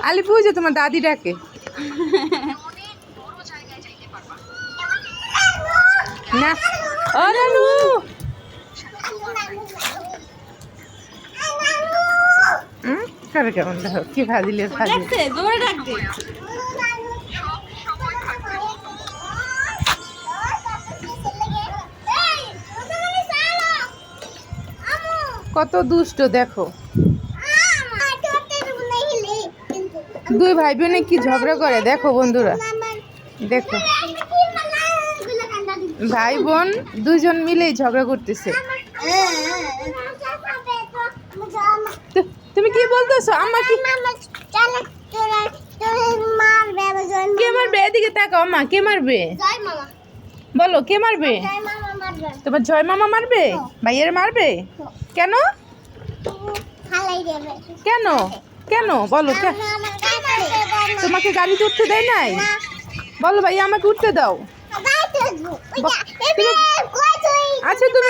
আলিপু যে তোমার দাদি ডাকে। না ও নানু করে কেমন দেখো কি ভাজিলে ভাজি। কত দুষ্ট দেখো, দুই ভাই বোনে কি ঝগড়া করে দেখো বন্ধুরা, দেখো ভাই বোন দুইজন মিলেই ঝগড়া করতেছে। তুমি কি বলতেছো? আমার কি কে মারবে? এদিকে তাকাও মা, কে মারবে বলো, কে মারবে? তোমার জয় মামা মারবে? ভাইয়ের মারবে? কেন কেন কেন বলো? তোমাকে গাড়িতে উঠতে দেয় নাই? বলো ভাই আমাকে উঠতে দাও। আচ্ছা তুমি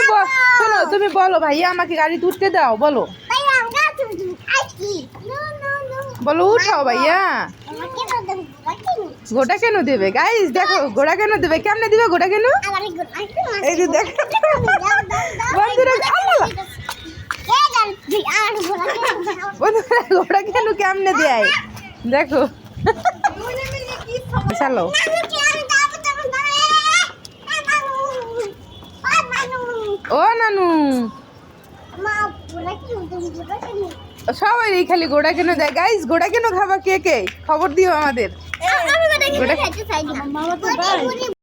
শোনো, তুমি বলো ভাইয়া আমাকে গাড়িতে উঠতে দাও, বলো বলো উঠাও ভাইয়া। গোটা কেন দেবে গাইস? দেখো গোড়া কেন দেবে, কেমনে দিবে গোটা কেন? এই যে দেখো বন্ধুরা, বন্ধুরা গোটা কেন কেমনে দেয় দেখো। চলো ও নানু, সবাই খালি গোড়া কেন দেয় গাইস? গোড়া কেন খাবা কে কে খবর দিও আমাদের।